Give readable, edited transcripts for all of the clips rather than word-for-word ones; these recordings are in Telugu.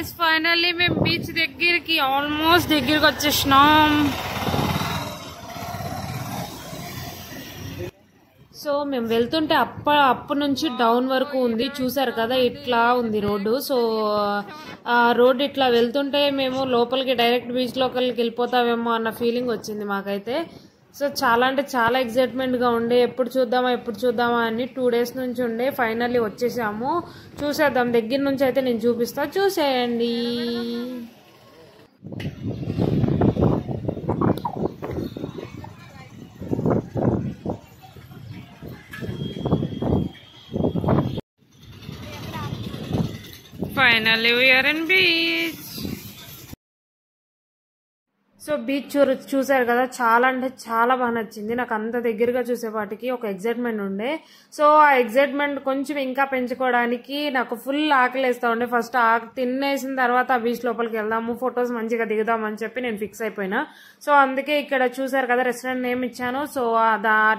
गाइस फाइनली మేము బీచ్ దగ్గరికి ఆల్మోస్ట్ దగ్గరికి వచ్చేసాం. సో మేము వెళ్తుంటే అప్ నుంచి డౌన్ వరకు ఉంది, చూసారు కదా ఇట్లా ఉంది రోడ్డు. సో ఆ రోడ్ ఇట్లా వెళ్తుంటే మేము లోపలికి డైరెక్ట్ బీచ్ లోపలికి వెళ్ళిపోతామేమో అన్న ఫీలింగ్ వచ్చింది మాకైతే. సో చాలా అంటే చాలా ఎక్సైట్మెంట్ గా ఉండే, ఎప్పుడు చూద్దామా అని 2 days నుంచి ఉండే. ఫైనల్లీ వచ్చేసాము, చూసేద్దాం. దగ్గర నుంచి అయితే నేను చూపిస్తా, చూసేయండి. Finally we are in beach. So beach చూసారు కదా, చాలా అంటే చాలా బాగా నచ్చింది నాకు. అంత దగ్గరగా చూసేపాటికి ఒక ఎక్సైట్మెంట్ ఉండే. సో ఆ ఎక్సైట్మెంట్ కొంచెం ఇంకా పెంచుకోవడానికి నాకు ఫుల్ ఆకలేస్తా ఉండే. ఫస్ట్ తినేసిన తర్వాత ఆ బీచ్ లోపలికి వెళ్దాము, ఫొటోస్ మంచిగా దిగుదాం అని చెప్పి నేను ఫిక్స్ అయిపోయినా. సో అందుకే ఇక్కడ చూసారు కదా రెస్టారెంట్ నేమ్ ఇచ్చాను. సో ఆ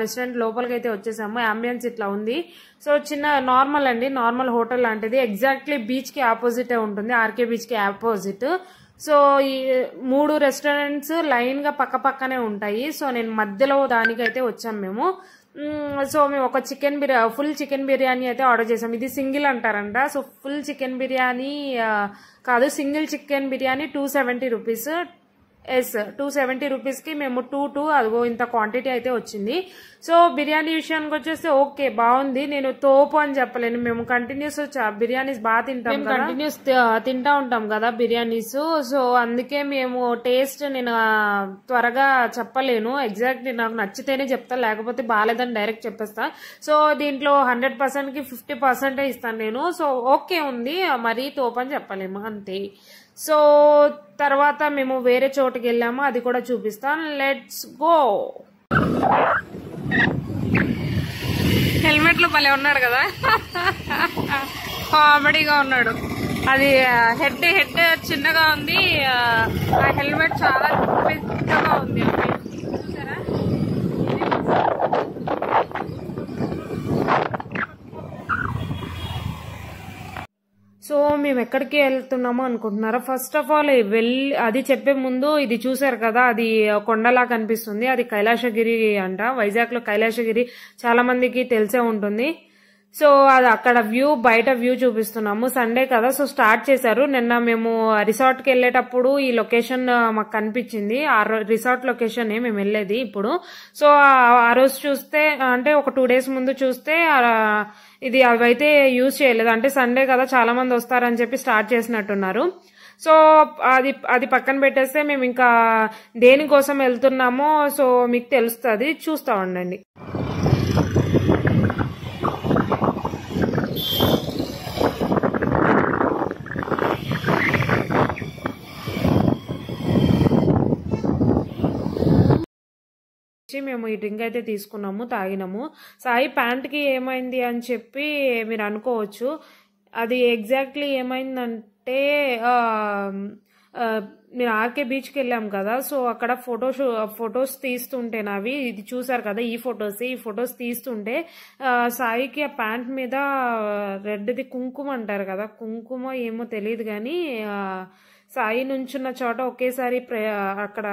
రెస్టారెంట్ లోపలికి అయితే వచ్చేసాము. అంబియన్స్ ఇట్లా ఉంది. సో చిన్న నార్మల్ అండి, నార్మల్ హోటల్ లాంటిది. ఎగ్జాక్ట్లీ బీచ్ కి ఆపోజిటే ఉంటుంది, ఆర్కే బీచ్ కి ఆపోజిట్. సో ఈ 3 రెస్టారెంట్స్ లైన్ గా పక్క పక్కనే ఉంటాయి. సో నేను మధ్యలో దానికైతే వచ్చాం మేము. సో మేము ఒక ఫుల్ చికెన్ బిర్యానీ అయితే ఆర్డర్ చేసాం. ఇది సింగిల్ అంటారంట. సో ఫుల్ చికెన్ బిర్యానీ కాదు, single chicken biryani 270 rupees. 270 rupees కి మేము 2 అదిగో ఇంత క్వాంటిటీ అయితే వచ్చింది. సో బిర్యానీ విషయానికి వచ్చేస్తే ఓకే బాగుంది. నేను తోపు అని చెప్పలేను, మేము కంటిన్యూస్ బిర్యానీస్ బాగా తింటాం, కంటిన్యూస్ తింటా ఉంటాం కదా బిర్యానీస్. సో అందుకే మేము టేస్ట్ నేను త్వరగా చెప్పలేను, ఎగ్జాక్ట్ నాకు నచ్చితేనే చెప్తా, లేకపోతే బాగాలేదని డైరెక్ట్ చెప్పేస్తా. సో దీంట్లో 100% కి 50% ఇస్తాను నేను. సో ఓకే ఉంది, మరీ తోపు అని చెప్పలేము అంతే. సో తర్వాత మేము వేరే చోటుకి వెళ్ళాము, అది కూడా చూపిస్తాను. Let's go. హెల్మెట్ లో భలే ఉన్నాడు కదా, కామెడీగా ఉన్నాడు. అది హెడ్ చిన్నగా ఉంది, ఆ హెల్మెట్ చాలా పెద్దగా ఉంది. చూసారా? సో మేము ఎక్కడికి వెళ్తున్నామో అనుకుంటున్నారా? ఫస్ట్ ఆఫ్ ఆల్ అది చెప్పే ముందు ఇది చూసారు కదా, అది కొండలా కనిపిస్తుంది, అది కైలాసగిరి అంట. వైజాగ్ లో కైలాసగిరి చాలా మందికి తెలిసే ఉంటుంది. సో అది అక్కడ బయట వ్యూ చూపిస్తున్నాము. సండే కదా, సో స్టార్ట్ చేశారు. నిన్న మేము రిసార్ట్ కి వెళ్ళేటప్పుడు ఈ లొకేషన్ మాకు కనిపించింది, ఆ రిసార్ట్ లొకేషన్ మేము వెళ్ళేది ఇప్పుడు. సో ఆ రోజు చూస్తే, అంటే ఒక 2 days ముందు చూస్తే ఇది అవైతే యూజ్ చేయలేదు. అంటే సండే కదా చాలా మంది వస్తారని చెప్పి స్టార్ట్ చేసినట్టున్నారు. సో అది పక్కన పెట్టేస్తే మేము ఇంకా దేనికోసం వెళ్తున్నామో సో మీకు తెలుస్తుంది, చూస్తా ఉండండి. మేము ఈ డ్రింక్ అయితే తీసుకున్నాము, తాగినాము. సాయి ప్యాంట్ కి ఏమైంది అని చెప్పి మీరు అనుకోవచ్చు. అది ఎగ్జాక్ట్లీ ఏమైందంటే నేను ఆర్కే బీచ్కి వెళ్ళాం కదా, సో అక్కడ ఫొటోస్ తీస్తుంటే నావి ఇది చూసారు కదా, ఈ ఫొటోస్ తీస్తుంటే సాయికి ఆ ప్యాంట్ మీద రెడ్ది కుంకుమ అంటారు కదా, కుంకుమ ఏమో తెలియదు కానీ సాయి నుంచున్న చోట ఒకేసారి అక్కడ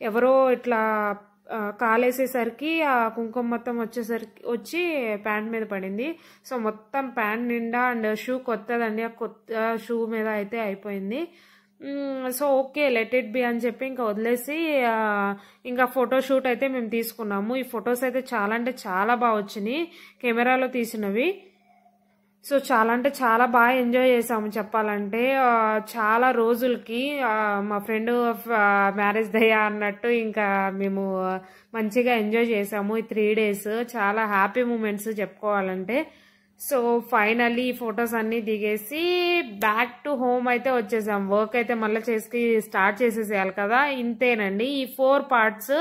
ఎవరో ఇట్లా కాలేసేసరికి ఆ కుంకుమ మొత్తం వచ్చి ప్యాంట్ మీద పడింది. సో మొత్తం ప్యాంట్ నిండా అండ్ షూ కొత్తదండి, ఆ కొత్త షూ మీద అయితే అయిపోయింది. So okay let it be అని చెప్పి ఇంకా వదిలేసి ఇంకా ఫోటోషూట్ అయితే మేము తీసుకున్నాము. ఈ ఫొటోస్ అయితే చాలా అంటే చాలా బాగా వచ్చినాయి, కెమెరాలో తీసినవి. సో చాలా అంటే చాలా బాగా ఎంజాయ్ చేసాము చెప్పాలంటే. చాలా రోజులకి మా ఫ్రెండ్ మ్యారేజ్ డే అన్నట్టు ఇంకా మేము మంచిగా ఎంజాయ్ చేసాము ఈ 3 days. చాలా హ్యాపీ మూమెంట్స్ చెప్పుకోవాలంటే. సో ఫైనల్లీ ఫొటోస్ అన్ని దిగేసి బ్యాక్ టు హోమ్ అయితే వచ్చేసాం. వర్క్ అయితే మళ్ళీ స్టార్ట్ చేసేసేయాలి కదా. ఇంతేనండి, ఈ 4 parts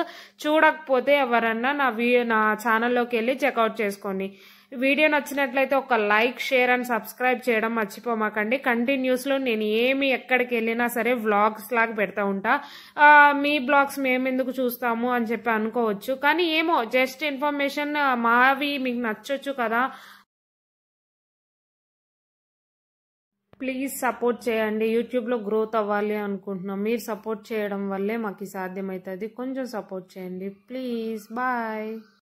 చూడకపోతే ఎవరన్నా నా ఛానల్లోకి వెళ్ళి చెక్అవుట్ చేసుకోండి. వీడియో నచ్చినట్లయితే ఒక లైక్, షేర్ అండ్ సబ్స్క్రైబ్ చేయడం మర్చిపోమాకండి. కంటిన్యూస్ లో నేను ఎక్కడికి వెళ్ళినా సరే వ్లాగ్స్ లాగా పెడతా ఉంటా. మీ బ్లాగ్స్ మేము ఎందుకు చూస్తాము అని చెప్పి అనుకోవచ్చు, కానీ ఏమో జస్ట్ ఇన్ఫర్మేషన్, మావి మీకు నచ్చొచ్చు కదా. ప్లీజ్ సపోర్ట్ చేయండి. యూట్యూబ్లో గ్రోత్ అవ్వాలి అనుకుంటున్నాం. మీరు సపోర్ట్ చేయడం వల్లే మాకు సాధ్యమవుతుంది. కొంచెం సపోర్ట్ చేయండి ప్లీజ్. బాయ్.